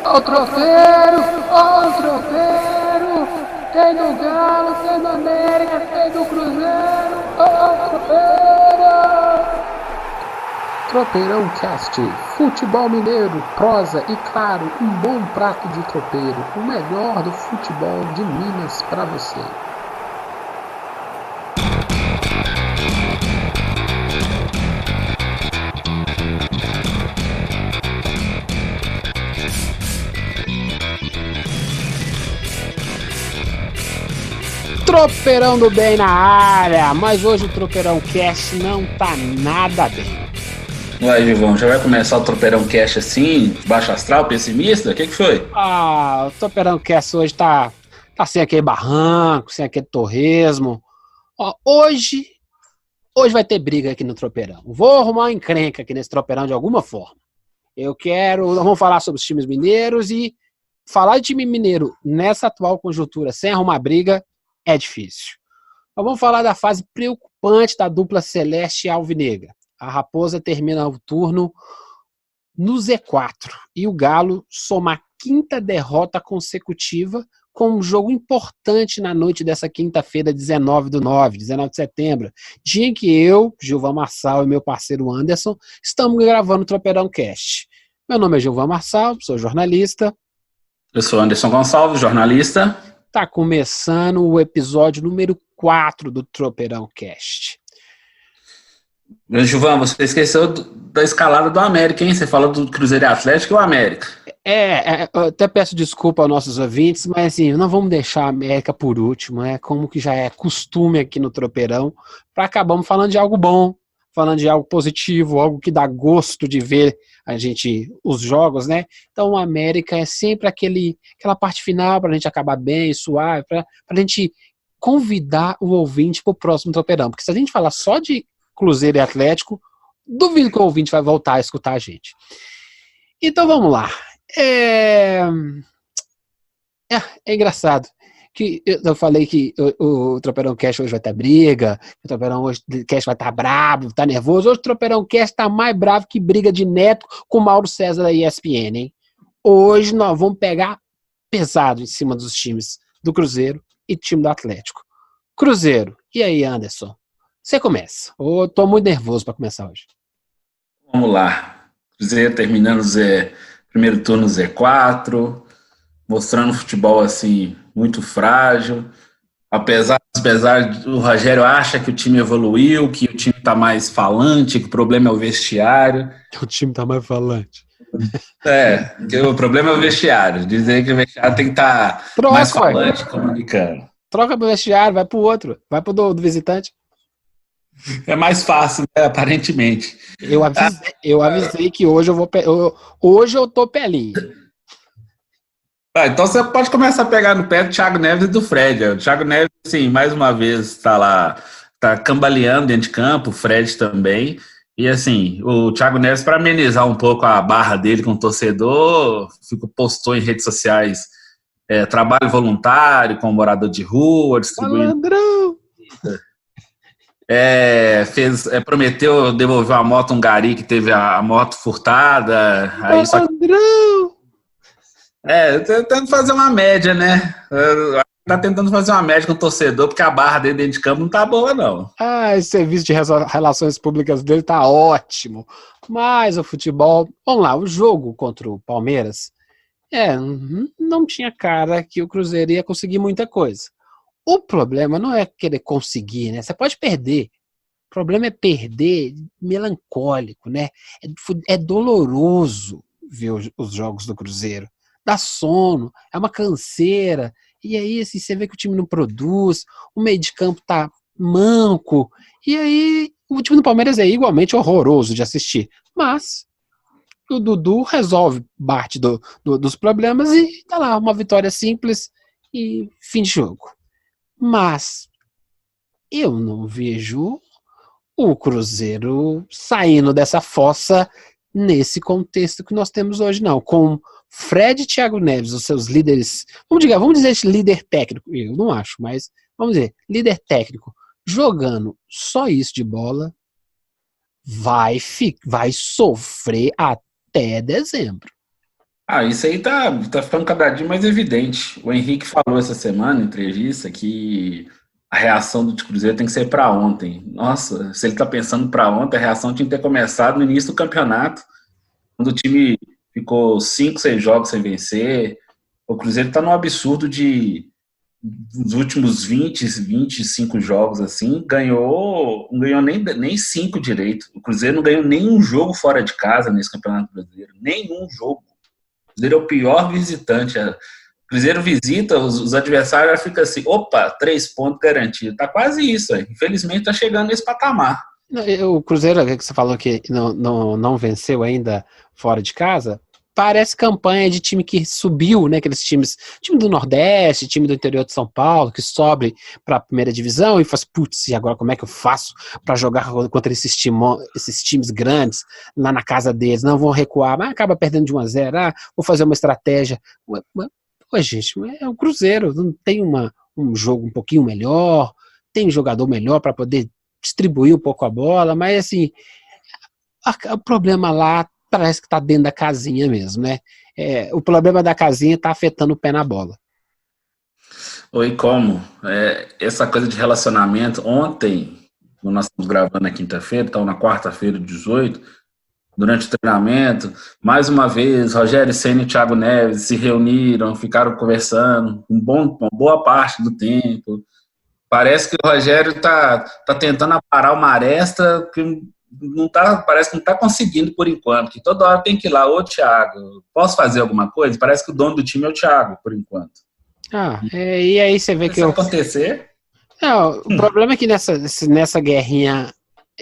Ó o tropeiro! Ó o tropeiro! Tem do Galo, tem do América, tem do Cruzeiro! Ó o tropeiro! Tropeirão Cast, futebol mineiro, prosa e, claro, um bom prato de tropeiro, o melhor do futebol de Minas para você. Tropeirão do bem na área, mas hoje o Tropeirão Cast não tá nada bem. Vai, Gilvão, já vai começar o Tropeirão Cast assim, baixo astral, pessimista? O que foi? O Tropeirão Cast hoje tá sem aquele barranco, sem aquele torresmo. Hoje vai ter briga aqui no Tropeirão. Vou arrumar uma encrenca aqui nesse Tropeirão de alguma forma. Vamos falar sobre os times mineiros e falar de time mineiro nessa atual conjuntura sem arrumar briga é difícil. Mas vamos falar da fase preocupante da dupla celeste e alvinegra. A Raposa termina o turno no Z4 e o Galo soma a quinta derrota consecutiva com um jogo importante na noite dessa quinta-feira, 19 de setembro, dia em que eu, Gilvan Marçal e meu parceiro Anderson estamos gravando o Tropeirão Cast. Meu nome é Gilvan Marçal, sou jornalista. Eu sou Anderson Gonçalves, jornalista. Tá começando o episódio número 4 do Tropeirão Cast. Gilvan, você esqueceu da escalada do América, hein? Você falou do Cruzeiro e Atlético e o América. Eu até peço desculpa aos nossos ouvintes, mas assim, não vamos deixar a América por último, né? Como que já é costume aqui no Tropeirão, para acabarmos falando de algo bom, falando de algo positivo, algo que dá gosto de ver os jogos, né? Então o América é sempre aquela parte final para a gente acabar bem, suave, para a gente convidar o ouvinte para o próximo Tropeirão, porque se a gente falar só de Cruzeiro e Atlético, duvido que o ouvinte vai voltar a escutar a gente. Então vamos lá. É engraçado que eu falei que o Tropeirão Cast hoje vai ter briga, o Tropeirão Cast vai estar brabo, tá nervoso. Hoje o Tropeirão Cast tá mais bravo que briga de Neto com o Mauro César da ESPN, hein? Hoje nós vamos pegar pesado em cima dos times do Cruzeiro e do time do Atlético. Cruzeiro, e aí, Anderson? Você começa. Eu tô muito nervoso para começar hoje. Vamos lá. Cruzeiro terminando primeiro turno Z4, mostrando futebol assim muito frágil. Apesar o Rogério acha que o time evoluiu, que o time tá mais falante, que o problema é o vestiário. O time tá mais falante. Que o problema é o vestiário. Dizer que o vestiário tem que estar mais falante, comunicando. Troca pro vestiário, vai pro outro, vai pro do visitante. É mais fácil, né, aparentemente. Eu avisei que hoje eu tô pelinho. Então você pode começar a pegar no pé do Thiago Neves e do Fred. O Thiago Neves, sim, mais uma vez está lá, tá cambaleando dentro de campo, o Fred também. E assim, o Thiago Neves, para amenizar um pouco a barra dele com o torcedor, postou em redes sociais trabalho voluntário com morador de rua, distribuindo. Malandrão! Prometeu devolver uma moto a um gari que teve a moto furtada. Aí Malandrão! Tentando fazer uma média, né? Tá tentando fazer uma média com o torcedor, porque a barra dele dentro de campo não tá boa, não. Esse serviço de relações públicas dele tá ótimo. Mas o futebol... Vamos lá, o jogo contra o Palmeiras não tinha cara que o Cruzeiro ia conseguir muita coisa. O problema não é querer conseguir, né? Você pode perder. O problema é perder melancólico, né? É doloroso ver os jogos do Cruzeiro. Dá sono, é uma canseira. E aí, assim, você vê que o time não produz, o meio de campo tá manco. E aí, o time do Palmeiras é igualmente horroroso de assistir. Mas o Dudu resolve parte dos problemas e tá lá, uma vitória simples e fim de jogo. Mas eu não vejo o Cruzeiro saindo dessa fossa nesse contexto que nós temos hoje, não. Com Fred e Thiago Neves, os seus líderes, vamos dizer líder técnico, eu não acho, mas vamos dizer, líder técnico, jogando só isso de bola, vai sofrer até dezembro. Isso aí tá ficando cada dia mais evidente. O Henrique falou essa semana em entrevista que a reação do Cruzeiro tem que ser para ontem. Nossa, se ele tá pensando para ontem, a reação tinha que ter começado no início do campeonato, quando o time ficou 5, 6 jogos sem vencer. O Cruzeiro tá num absurdo de nos últimos 25 jogos assim, não ganhou nem 5 direito. O Cruzeiro não ganhou nenhum jogo fora de casa nesse Campeonato Brasileiro. Nenhum jogo. O Cruzeiro é o pior visitante. O Cruzeiro visita, os adversários ficam assim, opa, 3 pontos garantidos. Tá quase isso, aí. Infelizmente tá chegando nesse patamar. O Cruzeiro, que você falou que não venceu ainda fora de casa, parece campanha de time que subiu, né? Aqueles times, time do Nordeste, time do interior de São Paulo, que sobe para a primeira divisão e faz, putz, e agora como é que eu faço para jogar contra esses times grandes lá na casa deles? Não vão recuar, mas acaba perdendo de 1-0. Vou fazer uma estratégia. Pô, gente, é o Cruzeiro, não tem um jogo um pouquinho melhor, tem um jogador melhor para poder distribuir um pouco a bola, mas assim, o problema lá parece que tá dentro da casinha mesmo, né? O problema da casinha tá afetando o pé na bola. Oi, como? Essa coisa de relacionamento, ontem, nós estamos gravando na quinta-feira, então na quarta-feira, 18, durante o treinamento, mais uma vez, Rogério Ceni e Thiago Neves se reuniram, ficaram conversando uma boa parte do tempo. Parece que o Rogério tá tentando aparar uma aresta que não tá, parece que não está conseguindo por enquanto, que toda hora tem que ir lá, ô Thiago, posso fazer alguma coisa? Parece que o dono do time é o Thiago, por enquanto. E aí você vê que... Se acontecer... o problema é que nessa guerrinha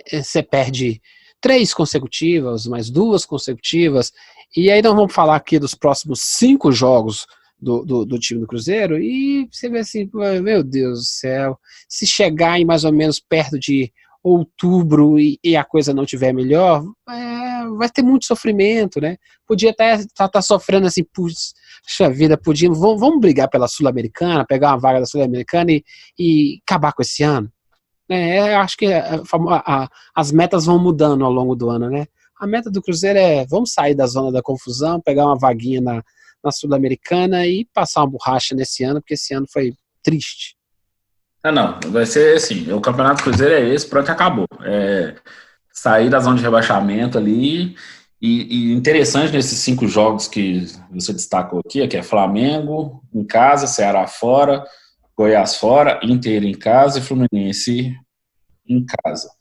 você perde 3 consecutivas, mais 2 consecutivas, e aí nós vamos falar aqui dos próximos 5 jogos do time do Cruzeiro, e você vê assim, meu Deus do céu, se chegar em mais ou menos perto de outubro e a coisa não tiver melhor, vai ter muito sofrimento, né? Podia até tá sofrendo assim, puxa vida, vamos brigar pela Sul-Americana, pegar uma vaga da Sul-Americana e acabar com esse ano. Eu acho que as metas vão mudando ao longo do ano, né? A meta do Cruzeiro vamos sair da zona da confusão, pegar uma vaguinha na Sul-Americana e passar uma borracha nesse ano, porque esse ano foi triste. Não, vai ser assim, o Campeonato Cruzeiro é esse, pronto, acabou. Sair da zona de rebaixamento ali, e interessante nesses 5 jogos que você destacou aqui, que é Flamengo em casa, Ceará fora, Goiás fora, Inter em casa e Fluminense em casa.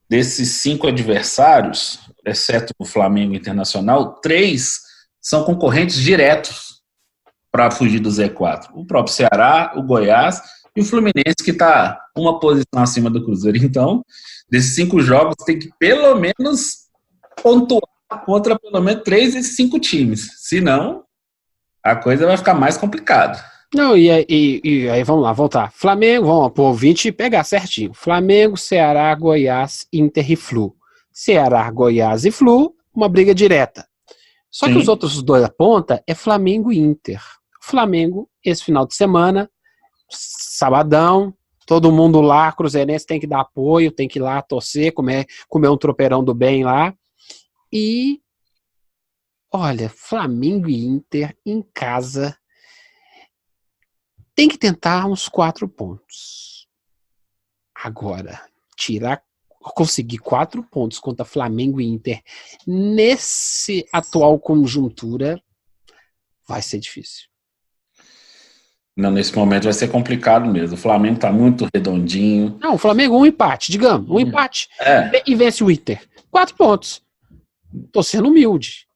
Desses 5 adversários, exceto o Flamengo Internacional, 3 são concorrentes diretos para fugir do Z4. O próprio Ceará, o Goiás e o Fluminense, que está uma posição acima do Cruzeiro. Então, desses 5 jogos, tem que pelo menos pontuar contra pelo menos 3 desses 5 times. Senão, a coisa vai ficar mais complicada. Não, e aí vamos lá, voltar. Flamengo, vamos pro ouvinte pegar certinho. Flamengo, Ceará, Goiás, Inter e Flu. Ceará, Goiás e Flu, uma briga direta. Só que os outros 2 da ponta é Flamengo e Inter. Flamengo, esse final de semana, sabadão, todo mundo lá, cruzeirense tem que dar apoio, tem que ir lá torcer, comer um tropeirão do bem lá. E, olha, Flamengo e Inter em casa tem que tentar uns 4 pontos. Agora, conseguir 4 pontos contra Flamengo e Inter nesse atual conjuntura vai ser difícil. Não, nesse momento vai ser complicado mesmo. O Flamengo tá muito redondinho. Não, o Flamengo um empate, digamos, um empate e vence o Inter. 4 pontos. Tô sendo humilde.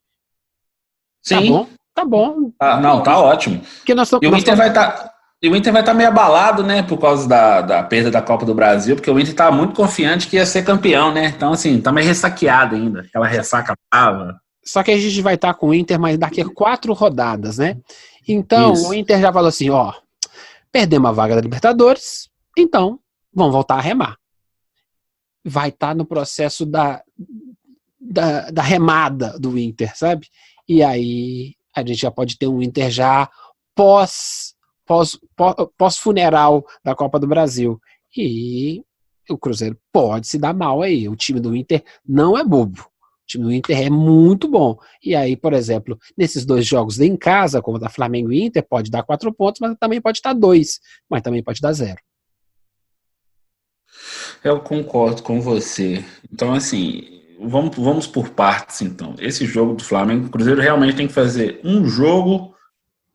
Sim. Tá bom. Não, tá ótimo. Porque o Inter vai estar meio abalado, né, por causa da perda da Copa do Brasil, porque o Inter tá muito confiante que ia ser campeão, né? Então, assim, tá meio ressaqueado ainda. Aquela ressaca brava. Só que a gente vai estar com o Inter, mas daqui a 4 rodadas, né? Então, o Inter já falou assim, perdemos a vaga da Libertadores, então vamos voltar a remar. Vai estar no processo da remada do Inter, sabe? E aí a gente já pode ter um Inter já pós-funeral da Copa do Brasil. E o Cruzeiro pode se dar mal aí. O time do Inter não é bobo. time do Inter é muito bom. E aí, por exemplo, nesses 2 jogos em casa, como da Flamengo e Inter, pode dar 4 pontos, mas também pode estar 2, mas também pode dar 0. Eu concordo com você. Então, assim, vamos por partes, então. Esse jogo do Flamengo, o Cruzeiro realmente tem que fazer um jogo,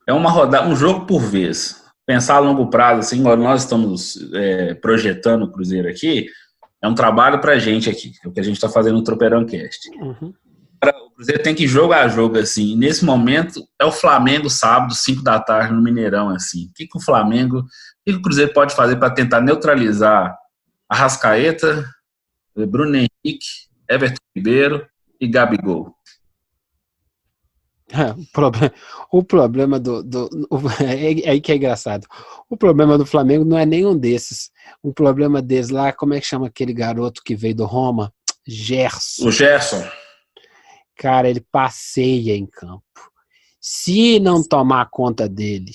uma rodada, um jogo por vez. Pensar a longo prazo, assim, igual nós estamos projetando o Cruzeiro aqui, é um trabalho pra gente aqui, é o que a gente está fazendo no Tropeirão Cast. Uhum. O Cruzeiro tem que jogo a jogo, assim. Nesse momento, é o Flamengo, sábado, 5 da tarde, no Mineirão, assim. O que o Cruzeiro pode fazer para tentar neutralizar Arrascaeta, Bruno Henrique, Everton Ribeiro e Gabigol? O problema é aí que é engraçado. O problema do Flamengo não é nenhum desses. O problema deles lá, como é que chama aquele garoto que veio do Roma? Gerson. O Gerson. Cara, ele passeia em campo. Se não tomar conta dele,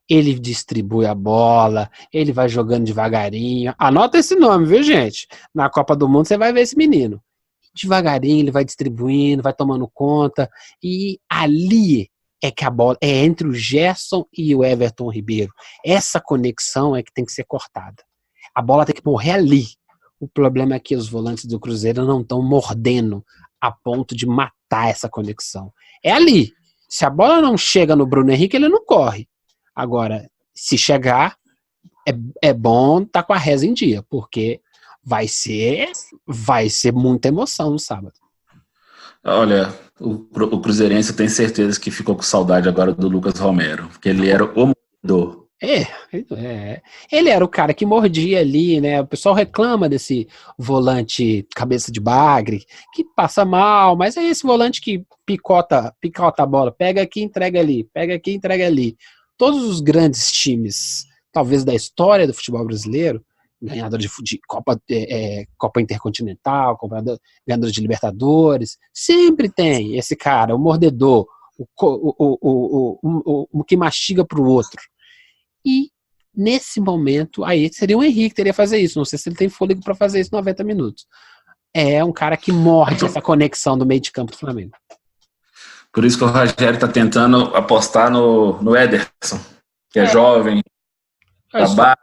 ele distribui a bola, ele vai jogando devagarinho. Anota esse nome, viu, gente? Na Copa do Mundo você vai ver esse menino. Devagarinho ele vai distribuindo, vai tomando conta, e ali é que a bola é entre o Gerson e o Everton Ribeiro. Essa conexão é que tem que ser cortada. A bola tem que morrer ali. O problema é que os volantes do Cruzeiro não estão mordendo a ponto de matar essa conexão. É ali. Se a bola não chega no Bruno Henrique, ele não corre. Agora, se chegar, é bom estar com a reza em dia, porque vai ser muita emoção no sábado. Olha, o Cruzeirense tem certeza que ficou com saudade agora do Lucas Romero, porque ele era o mordedor. Ele era o cara que mordia ali, né? O pessoal reclama desse volante cabeça de bagre, que passa mal, mas é esse volante que picota a bola, pega aqui, entrega ali, pega aqui, entrega ali. Todos os grandes times, talvez da história do futebol brasileiro, ganhador de Copa Intercontinental, ganhador de Libertadores, sempre tem esse cara, o mordedor, o que mastiga para o outro. E nesse momento, aí seria o Henrique que teria que fazer isso. Não sei se ele tem fôlego para fazer isso em 90 minutos. É um cara que morde essa conexão do meio de campo do Flamengo. Por isso que o Rogério está tentando apostar no Ederson, que é jovem, tá base,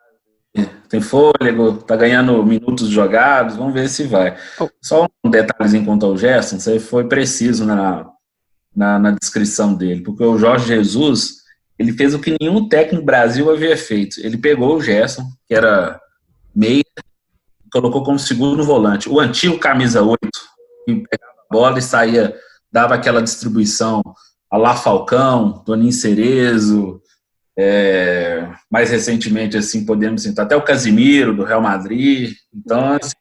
tem fôlego, tá ganhando minutos jogados, vamos ver se vai. Só um detalhezinho quanto ao Gerson, você foi preciso na descrição dele, porque o Jorge Jesus, ele fez o que nenhum técnico do Brasil havia feito. Ele pegou o Gerson, que era meia, e colocou como segundo volante. O antigo camisa 8, que pegava a bola e saía, dava aquela distribuição a lá Falcão, Toninho Cerezo, mais recentemente, assim, podemos citar até o Casimiro, do Real Madrid. Então, assim,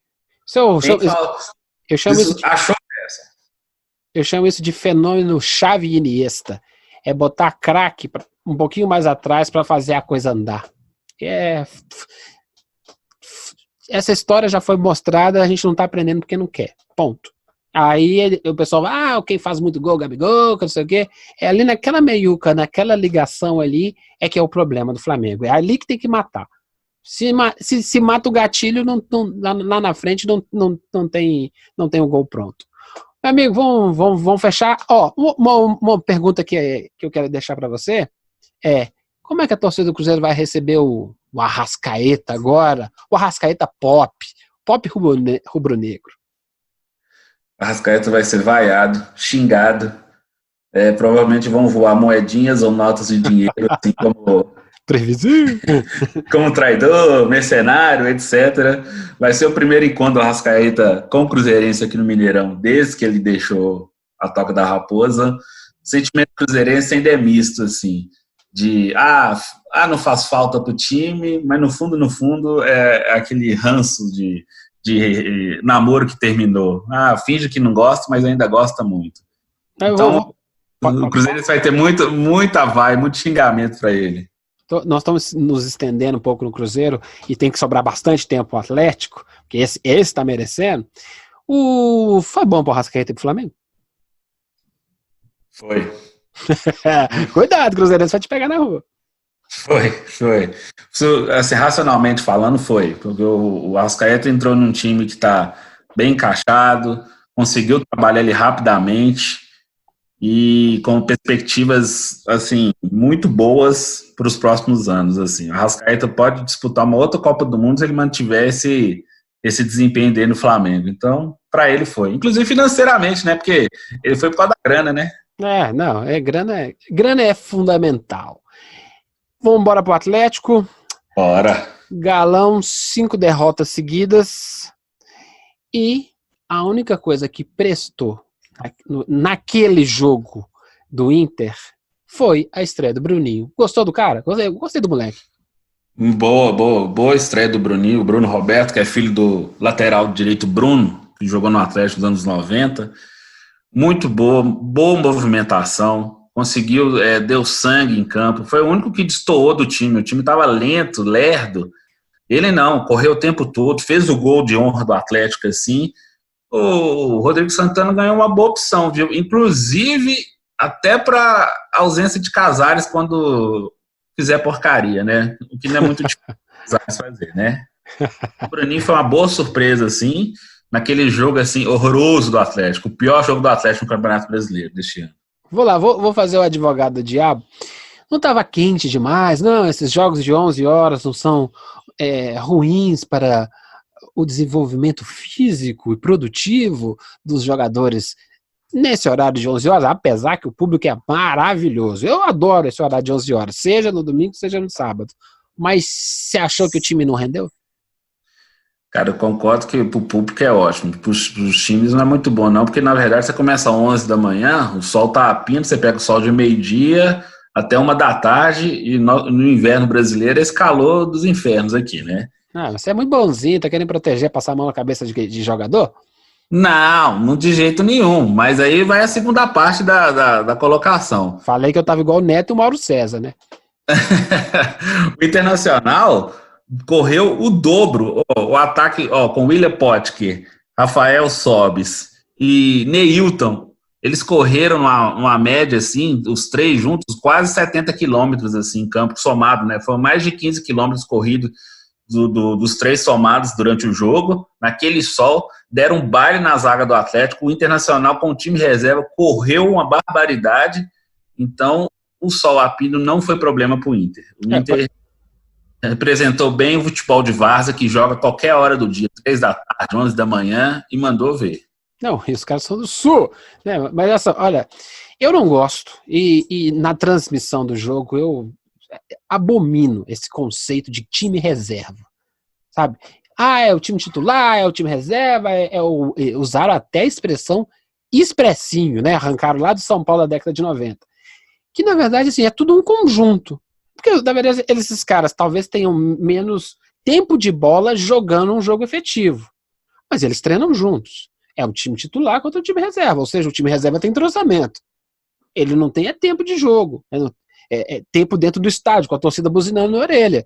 eu chamo isso de fenômeno Xavi e Iniesta. É botar craque um pouquinho mais atrás para fazer a coisa andar. Essa história já foi mostrada, a gente não está aprendendo porque não quer. Ponto. Aí o pessoal vai, quem faz muito gol, Gabigol, que não sei o quê. É ali naquela meiuca, naquela ligação ali, é que é o problema do Flamengo. É ali que tem que matar. Se mata o gatilho, lá na frente não tem o gol pronto. Meu amigo, vamos fechar. Uma pergunta que eu quero deixar para você é: como é que a torcida do Cruzeiro vai receber o Arrascaeta agora? O Arrascaeta pop rubro-negro. A Arrascaeta vai ser vaiado, xingado. Provavelmente vão voar moedinhas ou notas de dinheiro, assim como previsível, como traidor, mercenário, etc. Vai ser o primeiro encontro do Arrascaeta com o Cruzeirense aqui no Mineirão, desde que ele deixou a Toca da Raposa. O sentimento cruzeirense ainda é misto, assim, de não faz falta pro time, mas no fundo é aquele ranço de namoro que terminou. Finge que não gosta, mas ainda gosta muito. Então, o Cruzeiro vai ter muita vai, muito xingamento para ele. Nós estamos nos estendendo um pouco no Cruzeiro e tem que sobrar bastante tempo pro Atlético, porque esse está merecendo. Foi bom pro Arrascaeta e pro Flamengo? Foi. Cuidado, Cruzeiro, vai te pegar na rua. Foi. Assim, racionalmente falando, foi. Porque o Arrascaeta entrou num time que está bem encaixado, conseguiu trabalhar ele rapidamente e com perspectivas, assim, muito boas para os próximos anos, assim. O Arrascaeta pode disputar uma outra Copa do Mundo se ele mantiver esse desempenho dele no Flamengo. Então, para ele foi. Inclusive financeiramente, né? Porque ele foi por causa da grana, né? Não, grana é fundamental. Vamos embora pro Atlético. Bora. Galão, 5 derrotas seguidas. E a única coisa que prestou naquele jogo do Inter foi a estreia do Bruninho. Gostou do cara? Gostei do moleque. Boa estreia do Bruninho, o Bruno Roberto, que é filho do lateral direito Bruno, que jogou no Atlético nos anos 90. Muito boa movimentação, conseguiu, deu sangue em campo, foi o único que destoou do time. O time estava lento, lerdo. Ele não, correu o tempo todo, fez o gol de honra do Atlético assim. O Rodrigo Santana ganhou uma boa opção, viu? Inclusive até para ausência de Casares quando fizer porcaria, né? O que não é muito difícil fazer, né? O Bruninho foi uma boa surpresa, assim, naquele jogo, assim, horroroso do Atlético. O pior jogo do Atlético no Campeonato Brasileiro deste ano. Vou fazer o advogado do diabo. Não estava quente demais, não, esses jogos de 11 horas não são ruins para o desenvolvimento físico e produtivo dos jogadores nesse horário de 11 horas, apesar que o público é maravilhoso. Eu adoro esse horário de 11 horas, seja no domingo, seja no sábado. Mas você achou que o time não rendeu? Cara, eu concordo que pro público é ótimo, pros times não é muito bom não, porque na verdade você começa às 11 da manhã, o sol tá a pino, você pega o sol de meio-dia até 1 da tarde, e no inverno brasileiro é esse calor dos infernos aqui, né? Você é muito bonzinho, tá querendo proteger, passar a mão na cabeça de jogador? Não de jeito nenhum, mas aí vai a segunda parte da colocação. Falei que eu tava igual o Neto e o Mauro César, né? O Internacional correu o dobro, o ataque com William Potker, Rafael Sobis e Neilton. Eles correram uma média, assim, os três juntos, quase 70 quilômetros, assim, em campo somado, né? Foram mais de 15 quilômetros corridos dos três somados durante o jogo. Naquele sol, deram um baile na zaga do Atlético. O Internacional, com o time reserva, correu uma barbaridade. Então, o sol a pino não foi problema para o Inter. O Inter representou bem o futebol de várzea, que joga qualquer hora do dia, 3 da tarde, 11 da manhã, e mandou ver. Não, e os caras são do Sul, né? Mas olha, eu não gosto, e na transmissão do jogo eu abomino esse conceito de time reserva, sabe? É o time titular, é o time reserva, usaram até a expressão expressinho, né? Arrancaram lá do São Paulo da década de 90. Que, na verdade, assim, é tudo um conjunto. Porque, na verdade, esses caras talvez tenham menos tempo de bola jogando um jogo efetivo. Mas eles treinam juntos. É um time titular contra o time reserva. Ou seja, o time reserva tem entrosamento. Ele não tem tempo de jogo. É tempo dentro do estádio, com a torcida buzinando na orelha.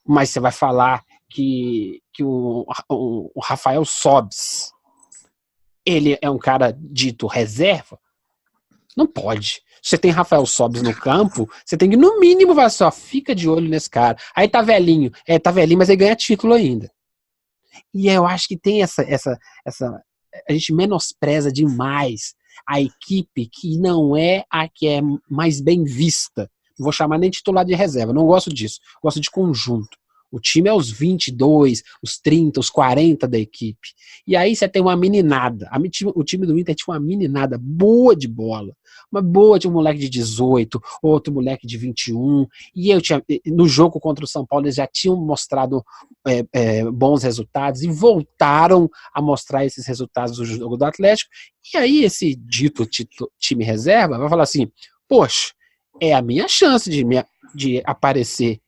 Mas você vai falar que o Rafael Sobis, ele é um cara dito reserva? Não pode. Você tem Rafael Sobis no campo, você tem que, no mínimo, vai só, fica de olho nesse cara. Aí tá velhinho, mas ele ganha título ainda. E eu acho que tem essa a gente menospreza demais a equipe que não é a que é mais bem vista. Não vou chamar nem titular de reserva, não gosto disso. Gosto de conjunto. O time é os 22, os 30, os 40 da equipe. E aí você tem uma meninada. O time do Inter tinha uma meninada boa de bola. Uma boa de um moleque de 18, outro moleque de 21. E no jogo contra o São Paulo eles já tinham mostrado bons resultados e voltaram a mostrar esses resultados do jogo do Atlético. E aí esse dito time reserva vai falar assim, poxa, é a minha chance de aparecer.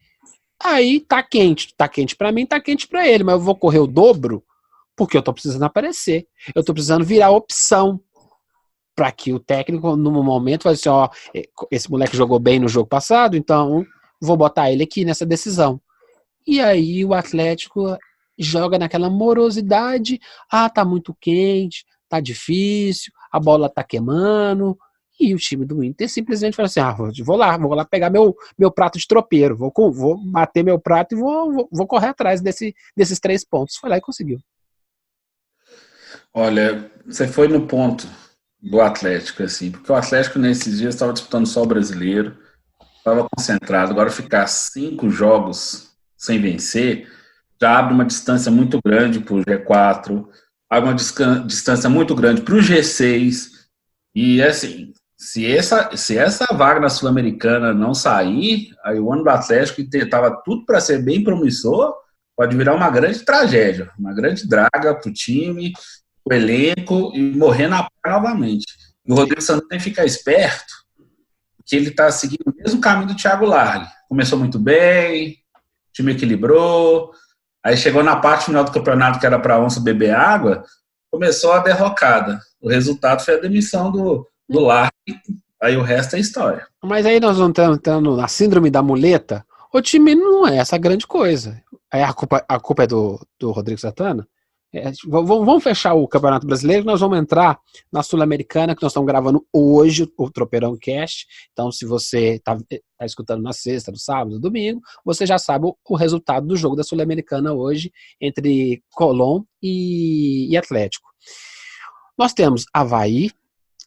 Aí tá quente pra mim, tá quente pra ele, mas eu vou correr o dobro porque eu tô precisando aparecer. Eu tô precisando virar opção para que o técnico, no momento, vai dizer, esse moleque jogou bem no jogo passado, então vou botar ele aqui nessa decisão. E aí o Atlético joga naquela morosidade, tá muito quente, tá difícil, a bola tá queimando, e o time do Inter simplesmente fala assim, vou lá pegar meu prato de tropeiro, vou bater meu prato e vou correr atrás desses 3 pontos. Foi lá e conseguiu. Olha, você foi no ponto do Atlético, assim, porque o Atlético nesses dias estava disputando só o brasileiro, estava concentrado. Agora ficar 5 jogos sem vencer já abre uma distância muito grande para o G4, abre uma distância muito grande para o G6. E assim, se essa vaga na Sul-Americana não sair, aí o ano do Atlético, que estava tudo para ser bem promissor, pode virar uma grande tragédia, uma grande draga para o time, o elenco e morrer na praia novamente. E o Rodrigo Santana tem que ficar esperto, que ele está seguindo o mesmo caminho do Thiago Largue. Começou muito bem, o time equilibrou, aí chegou na parte final do campeonato, que era para a onça beber água, começou a derrocada. O resultado foi a demissão do Largue, aí o resto é história. Mas aí nós vamos entrando na síndrome da muleta. O time não é essa grande coisa. Aí a culpa é do Rodrigo Santana? Vamos fechar o Campeonato Brasileiro, nós vamos entrar na Sul-Americana, que nós estamos gravando hoje, o Tropeirão Cast. Então, se você está escutando na sexta, no sábado, no domingo, você já sabe o resultado do jogo da Sul-Americana hoje, entre Colón e Atlético. Nós temos Avaí,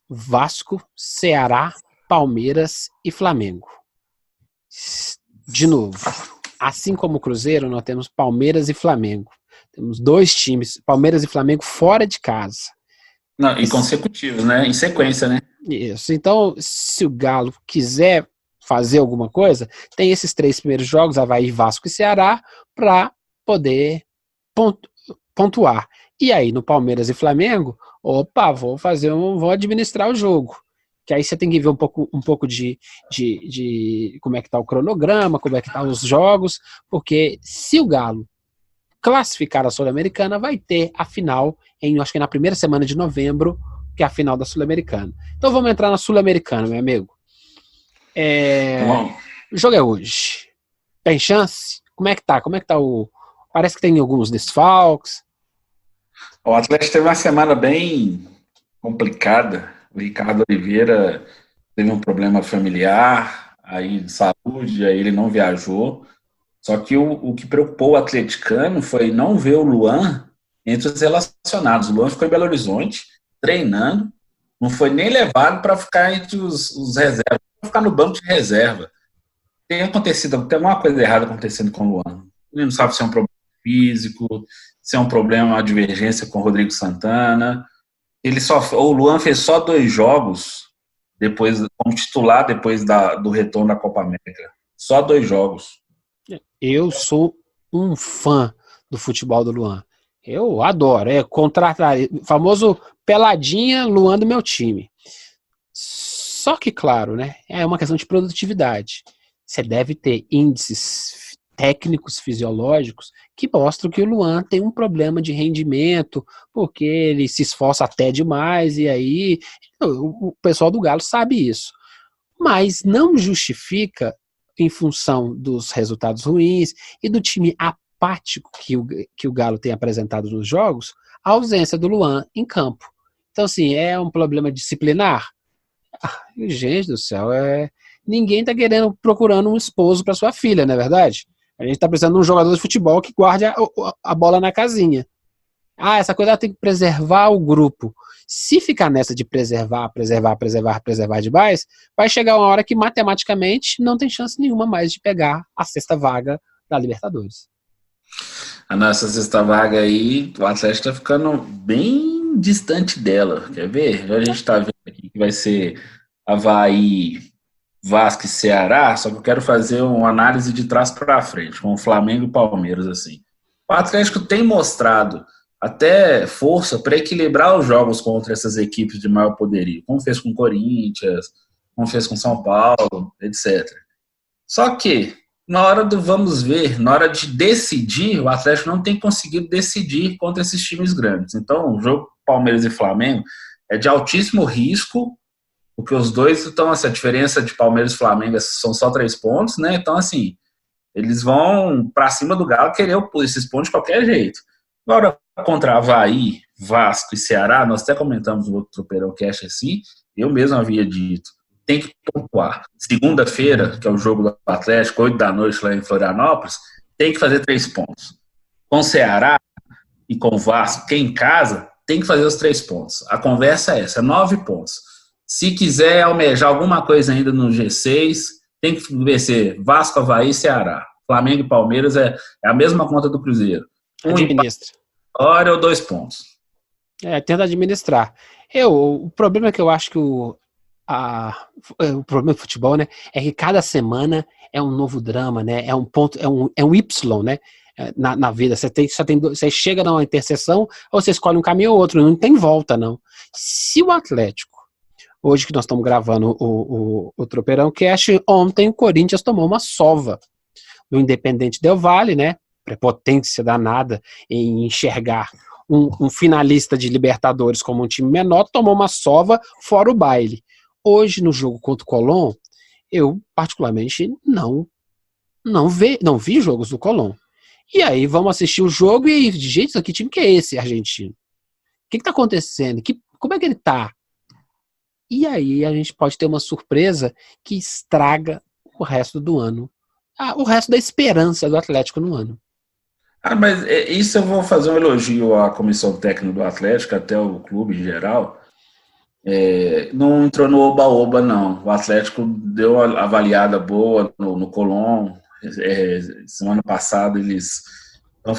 Vasco, Ceará, Palmeiras e Flamengo. De novo, assim como o Cruzeiro, nós temos Palmeiras e Flamengo. Temos 2 times, Palmeiras e Flamengo, fora de casa. Não, e consecutivos, né? Em sequência, né? Isso. Então, se o Galo quiser fazer alguma coisa, tem esses 3 primeiros jogos, Avaí, Vasco e Ceará, para poder pontuar. E aí, no Palmeiras e Flamengo, vou administrar o jogo. Que aí você tem que ver um pouco de como é que tá o cronograma, como é que tá os jogos, porque se o Galo classificar a Sul-Americana, vai ter a final, acho que na primeira semana de novembro, que é a final da Sul-Americana. Então vamos entrar na Sul-Americana, meu amigo. O jogo é hoje. Tem chance? Como é que tá? Parece que tem alguns desfalques. O Atlético teve uma semana bem complicada. O Ricardo Oliveira teve um problema familiar, aí de saúde, aí ele não viajou. Só que o que preocupou o atleticano foi não ver o Luan entre os relacionados. O Luan ficou em Belo Horizonte, treinando, não foi nem levado para ficar entre os reservas, para ficar no banco de reserva. Tem alguma coisa errada acontecendo com o Luan. Ele não sabe se é um problema físico, se é um problema, uma divergência com o Rodrigo Santana. O Luan fez só 2 jogos como titular depois do retorno da Copa América. Só 2 jogos. Eu sou um fã do futebol do Luan. Eu adoro. Famoso peladinha Luan do meu time. Só que, claro, né? É uma questão de produtividade. Você deve ter índices técnicos, fisiológicos, que mostram que o Luan tem um problema de rendimento, porque ele se esforça até demais, e aí o pessoal do Galo sabe isso. Mas não justifica, em função dos resultados ruins e do time apático que o Galo tem apresentado nos jogos, a ausência do Luan em campo. Então, assim, é um problema disciplinar? Gente do céu, ninguém tá procurando um esposo para sua filha, não é verdade? A gente tá precisando de um jogador de futebol que guarde a bola na casinha. Essa coisa tem que preservar o grupo. Se ficar nessa de preservar demais, vai chegar uma hora que matematicamente não tem chance nenhuma mais de pegar a 6ª vaga da Libertadores. A nossa 6ª vaga aí, o Atlético tá ficando bem distante dela. Quer ver? Já a gente tá vendo aqui que vai ser Avaí, Vasco e Ceará, só que eu quero fazer uma análise de trás para frente, com o Flamengo e Palmeiras, assim. O Atlético tem mostrado até força para equilibrar os jogos contra essas equipes de maior poderio, como fez com o Corinthians, como fez com São Paulo, etc. Só que, na hora do vamos ver, na hora de decidir, o Atlético não tem conseguido decidir contra esses times grandes. Então, o jogo Palmeiras e Flamengo é de altíssimo risco, porque os dois estão, essa diferença de Palmeiras e Flamengo são só 3 pontos, né? Então, assim, eles vão para cima do Galo querer esses pontos de qualquer jeito. Agora, contra Avaí, Vasco e Ceará, nós até comentamos no outro Tropeirão Cast assim, eu mesmo havia dito, tem que pontuar. Segunda-feira, que é o jogo do Atlético, 8 da noite lá em Florianópolis, tem que fazer 3 pontos. Com o Ceará e com o Vasco, que é em casa, tem que fazer os 3 pontos. A conversa é essa, 9 pontos. Se quiser almejar alguma coisa ainda no G6, tem que vencer Vasco, Avaí e Ceará. Flamengo e Palmeiras é a mesma conta do Cruzeiro. Administra. Hora ou 2 pontos. Tenta administrar. O problema é que eu acho que o problema do futebol, né, é que cada semana é um novo drama, né, é um ponto, é um Y, né, na vida. Você chega numa interseção, ou você escolhe um caminho ou outro, não tem volta, não. Se o Atlético, hoje que nós estamos gravando o Tropeirão Cast, ontem o Corinthians tomou uma sova do Independente Del Valle, né, prepotência danada em enxergar um finalista de Libertadores como um time menor, tomou uma sova fora o baile. Hoje, no jogo contra o Colón, eu, particularmente, não vi jogos do Colón. E aí, vamos assistir o jogo e, gente, que time que é esse, argentino? O que está acontecendo? Como é que ele tá? E aí, a gente pode ter uma surpresa que estraga o resto do ano. O resto da esperança do Atlético no ano. Mas isso eu vou fazer um elogio à comissão técnica do Atlético, até o clube em geral. Não entrou no oba-oba, não. O Atlético deu uma avaliada boa no Colón. Semana passada eles estão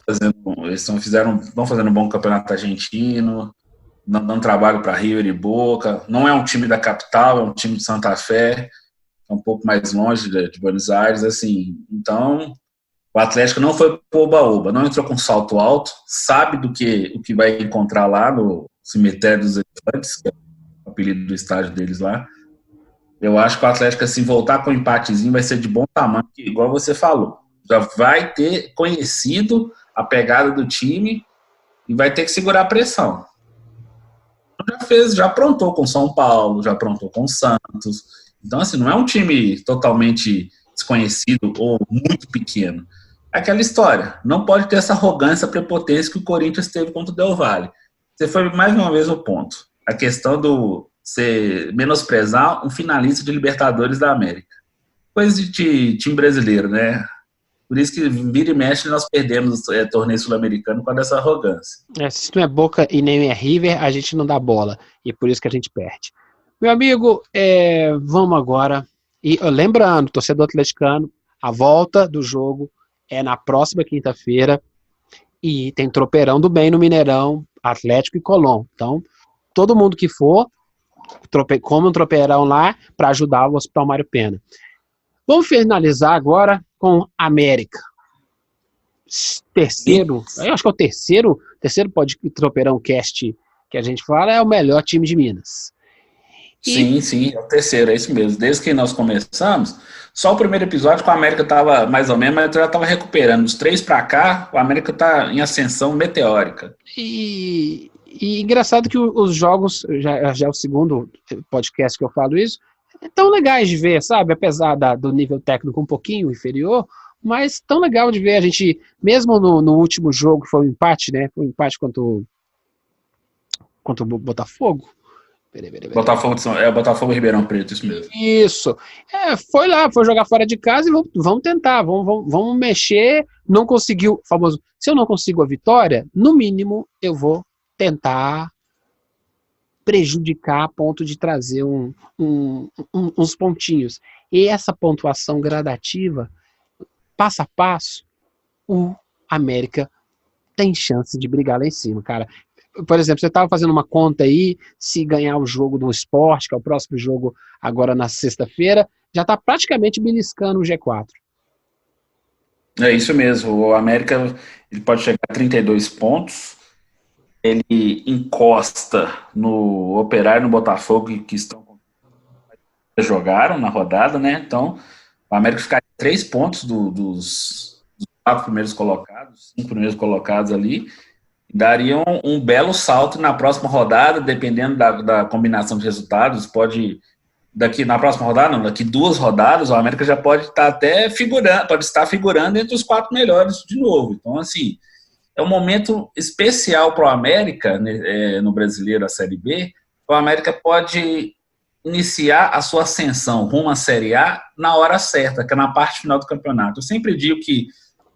fazendo um bom campeonato argentino, dando trabalho para River e Boca. Não é um time da capital, é um time de Santa Fé, é um pouco mais longe de Buenos Aires, assim. Então, o Atlético não foi pro oba-oba, não entrou com salto alto, sabe o que vai encontrar lá no Cemitério dos Elefantes, que é o apelido do estádio deles lá. Eu acho que o Atlético, assim, voltar com um empatezinho vai ser de bom tamanho, que, igual você falou, já vai ter conhecido a pegada do time e vai ter que segurar a pressão. Já aprontou com São Paulo, já aprontou com o Santos. Então, assim, não é um time totalmente desconhecido ou muito pequeno. É aquela história, não pode ter essa arrogância, prepotência que o Corinthians teve contra o Del Valle. Você foi mais uma vez no ponto. A questão do você menosprezar um finalista de Libertadores da América. Coisa de time brasileiro, né? Por isso que vira e mexe nós perdemos o torneio sul-americano com essa arrogância. Se não é Boca e nem é River, a gente não dá bola. E por isso que a gente perde. Meu amigo, vamos agora. E lembrando, torcedor atleticano, a volta do jogo é na próxima quinta-feira. E tem Tropeirão do Bem no Mineirão, Atlético e Colón. Então, todo mundo que for, come um tropeirão lá para ajudar o Hospital Mário Pena. Vamos finalizar agora com América. Eu acho que é o terceiro Tropeirão Cast que a gente fala, é o melhor time de Minas. Sim, é o terceiro, é isso mesmo. Desde que nós começamos, só o primeiro episódio que o América estava mais ou menos, mas já estava recuperando. Dos 3 para cá, o América está em ascensão meteórica. E engraçado que os jogos, já é o segundo podcast que eu falo isso, tão legais de ver, sabe? Apesar do nível técnico um pouquinho inferior, mas tão legal de ver. A gente, mesmo no último jogo, que foi um empate, né? Foi um empate contra o Botafogo. Botafogo e Ribeirão Preto, isso mesmo. Isso. Foi lá, foi jogar fora de casa e vamos tentar, vamos mexer. Não conseguiu, famoso, se eu não consigo a vitória, no mínimo eu vou tentar prejudicar a ponto de trazer uns pontinhos. E essa pontuação gradativa, passo a passo, o América tem chance de brigar lá em cima, cara. Por exemplo, você estava fazendo uma conta aí, se ganhar o jogo do Sport, que é o próximo jogo agora na sexta-feira, já está praticamente beliscando o G4. É isso mesmo, o América ele pode chegar a 32 pontos, ele encosta no Operário e no Botafogo, que jogaram na rodada, né? Então, o América fica 3 pontos dos 4 primeiros colocados, 5 primeiros colocados ali, daria um belo salto na próxima rodada, dependendo da combinação de resultados. Na próxima rodada, daqui 2 rodadas, o América já pode estar até figurando entre os 4 melhores de novo. Então, assim, é um momento especial para o América, né, no Brasileiro, a Série B. O América pode iniciar a sua ascensão rumo à Série A na hora certa, que é na parte final do campeonato. Eu sempre digo que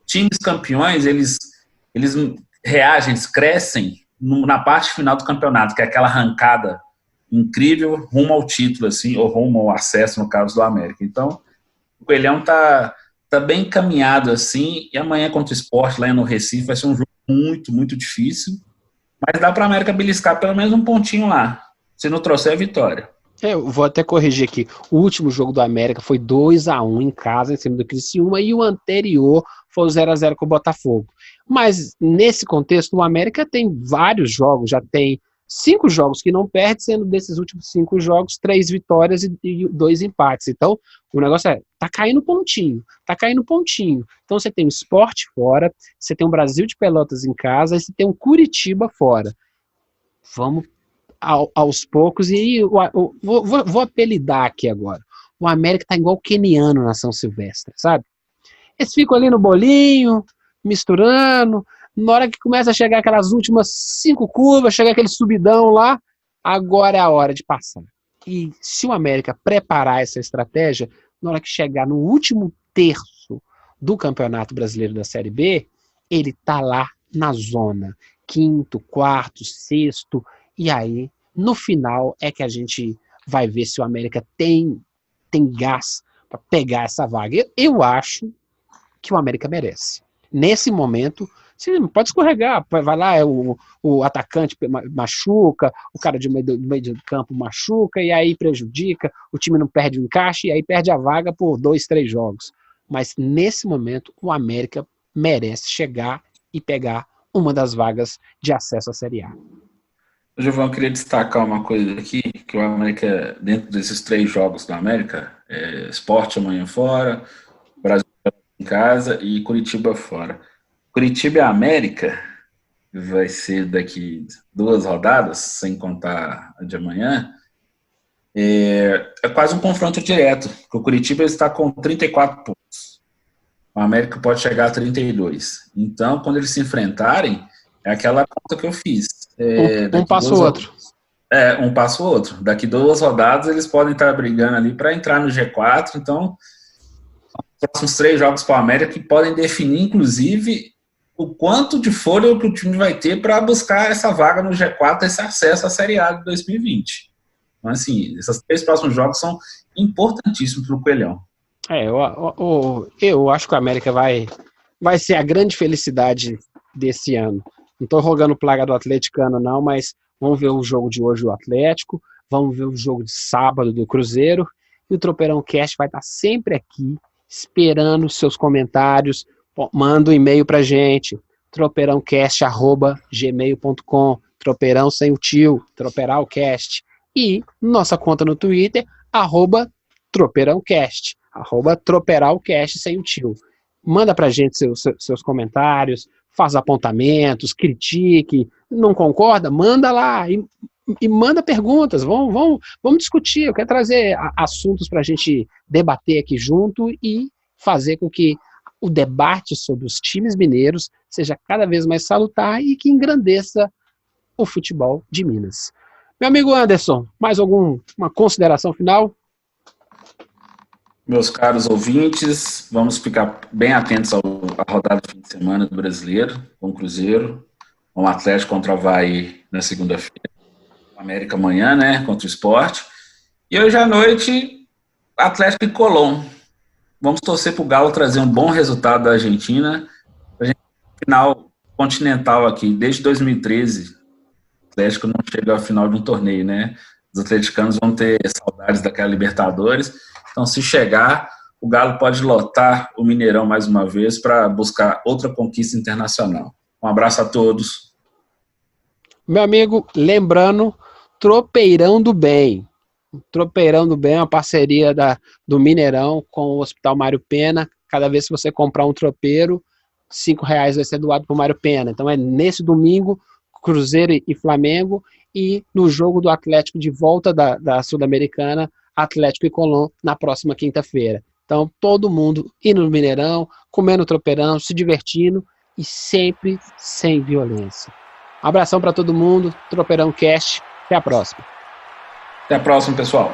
times campeões, eles reagem, eles crescem na parte final do campeonato, que é aquela arrancada incrível rumo ao título, assim, ou rumo ao acesso, no caso do América. Então, o Coelhão tá bem encaminhado, assim, e amanhã contra o Sport, lá no Recife, vai ser um jogo muito, muito difícil, mas dá para a América beliscar pelo menos um pontinho lá, se não trouxer a vitória. Eu vou até corrigir aqui. O último jogo do América foi 2-1 em casa, em cima do Criciúma, e o anterior foi o 0-0 com o Botafogo. Mas, nesse contexto, o América tem vários jogos, já tem 5 jogos que não perde, sendo desses últimos 5 jogos, 3 vitórias e 2 empates. Então, o negócio tá caindo pontinho. Então, você tem o Sport fora, você tem o Brasil de Pelotas em casa, e você tem o Curitiba fora. Vamos aos poucos, e vou apelidar aqui agora. O América tá igual o queniano na São Silvestre, sabe? Eles ficam ali no bolinho, misturando, na hora que começa a chegar aquelas últimas 5 curvas, chega aquele subidão lá, agora é a hora de passar. E se o América preparar essa estratégia, na hora que chegar no último terço do Campeonato Brasileiro da Série B, ele tá lá na zona, 5º, 4º, 6º, e aí, no final, é que a gente vai ver se o América tem gás para pegar essa vaga. Eu acho que o América merece. Nesse momento, você pode escorregar, vai lá, o atacante machuca, o cara do meio de campo machuca, e aí prejudica, o time não perde o encaixe, e aí perde a vaga por 2, 3 jogos. Mas nesse momento, o América merece chegar e pegar uma das vagas de acesso à Série A. Giovão, eu queria destacar uma coisa aqui, que o América, dentro desses 3 jogos do América, Sport amanhã fora, Brasil em casa e Curitiba fora. Curitiba e América vai ser daqui 2 rodadas, sem contar a de amanhã, é quase um confronto direto, porque o Curitiba está com 34 pontos, o América pode chegar a 32. Então, quando eles se enfrentarem, é aquela conta que eu fiz. Um passa o outro. Um passa o outro. Daqui 2 rodadas eles podem estar brigando ali para entrar no G4. Então, os próximos 3 jogos para o América que podem definir, inclusive, o quanto de fôlego que o time vai ter para buscar essa vaga no G4, esse acesso à Série A de 2020. Então, assim, esses 3 próximos jogos são importantíssimos para o Coelhão. Eu acho que o América vai ser a grande felicidade desse ano. Não estou rogando plaga do atleticano, não, mas vamos ver o jogo de hoje do Atlético, vamos ver o jogo de sábado do Cruzeiro, e o Tropeirão Cast vai estar sempre aqui, esperando seus comentários. Manda um e-mail pra gente, tropeirãocast@gmail.com, tropeirão sem o tio, tropeiralcast, e nossa conta no Twitter, @tropeirãocast, @tropeiralcast sem o tio. Manda pra gente seus comentários, faz apontamentos, critique, não concorda? Manda lá e manda perguntas, vamos discutir. Eu quero trazer assuntos para a gente debater aqui junto e fazer com que o debate sobre os times mineiros seja cada vez mais salutar e que engrandeça o futebol de Minas. Meu amigo Anderson, mais alguma consideração final? Meus caros ouvintes, vamos ficar bem atentos à rodada de fim de semana do Brasileiro, com o Cruzeiro, com o Atlético contra o Avaí na segunda-feira, o América amanhã, né, contra o Sport, e hoje à noite, Atlético e Colón. Vamos torcer para o Galo trazer um bom resultado da Argentina, a gente final continental aqui, desde 2013, o Atlético não chega à final de um torneio, né, os atleticanos vão ter saudades daquela Libertadores. Então, se chegar, o Galo pode lotar o Mineirão mais uma vez para buscar outra conquista internacional. Um abraço a todos. Meu amigo, lembrando, Tropeirão do Bem. Tropeirão do Bem é uma parceria do Mineirão com o Hospital Mário Pena. Cada vez que você comprar um tropeiro, R$5 vai ser doado para o Mário Pena. Então, é nesse domingo, Cruzeiro e Flamengo, e no jogo do Atlético de volta da Sul-Americana, Atlético e Colón, na próxima quinta-feira. Então, todo mundo indo no Mineirão, comendo tropeirão, se divertindo e sempre sem violência. Um abração para todo mundo, Tropeirão Cast, até a próxima. Até a próxima, pessoal.